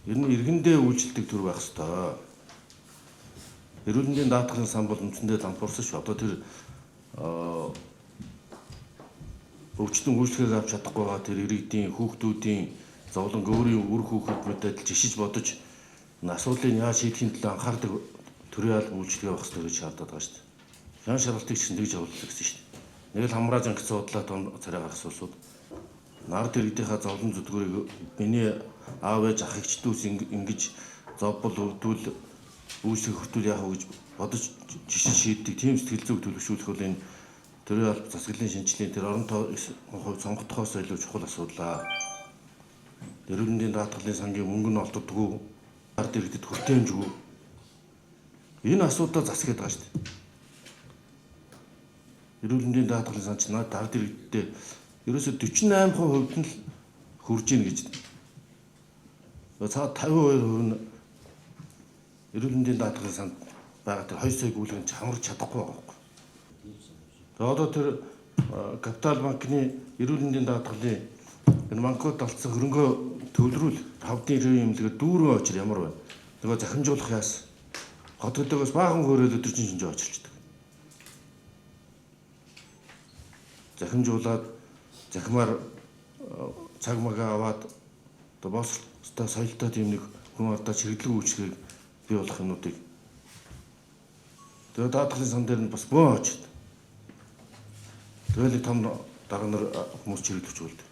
Ер нь иргэндээ үйлчлдэг төр байх ёстой. Эрүүл мэндийн даатгалын сан бол үндсэндээ лампуурсан шүү. Одоо тэр өвчтөн үйлчлэгийг авч чадахгүй байгаа тэр иргэдийн хүүхдүүдийн зовлон өөрийн үр хүүхэд мэдээд жишиж бодож асуудлыг яаж шийдэхин төлөө анхаардаг төрийн албан үйлчлэгээ байх ёстой гэж шаардаад байгаа шүү дээ. Шан шаргалтыг чинь тэгж явуулдаг гэсэн шүү дээ. Нэг л хамрааж ангицсан бодлоо тон царай гарах асуудлууд нард иргэдийнхаа зовлон зүдгүүрийг миний аав ээж ах эгч дүүс ингэж зовбол өвдвөл үйлчлэг хөртүүл яах вэ гэж бодож жишээ шийддэг тийм сэтгэл зүг төлөвшүүлэх бол энэ төрийн алба засаглалын шинжилгээний тэр орон хувь сонгогдохоос илүү чухал асуудал. Эрүүл мэндийн даатгалын сангийн мөнгө нь олддоггүй, ард иргэдэд хүртээмжгүй. Энэ асуудал засгээд байгаа шүү дээ. Эрүүл мэндийн даатгалын сан чинь ард иргэдэд ерөөсө 48% нь л хүрж ийн гэж. За 52% нь эрүүл мэндийн даатгалын санд байгаа тэр 2 сая гүйлгэн хамарч чадахгүй байгаа юм. Тэгээд одоо тэр Капитал банкны эрүүл мэндийн даатгалын энэ банкуд алдсан хөрөнгөө төвлөрүүл хавдын ирээ юмлэгээр дүүрэн очир ямар байна. Нөгөө захимжуулах яас хот хөдөөгөөс баахан хөөрөөл өдөржин шинжээ очилчдаг. Захимжуулаад захимаар цаг магаа аваад одоо боловсролтой соёлтой тийм нэг хүн ардаа чирэгдлэг үйлчлэгийг бий болох юмнуудыг тэгээд даатгалын сан дээр нь бас бөө очиж. Тэгэл том дарга нар хүмүүс чирэгдэж үлдээ.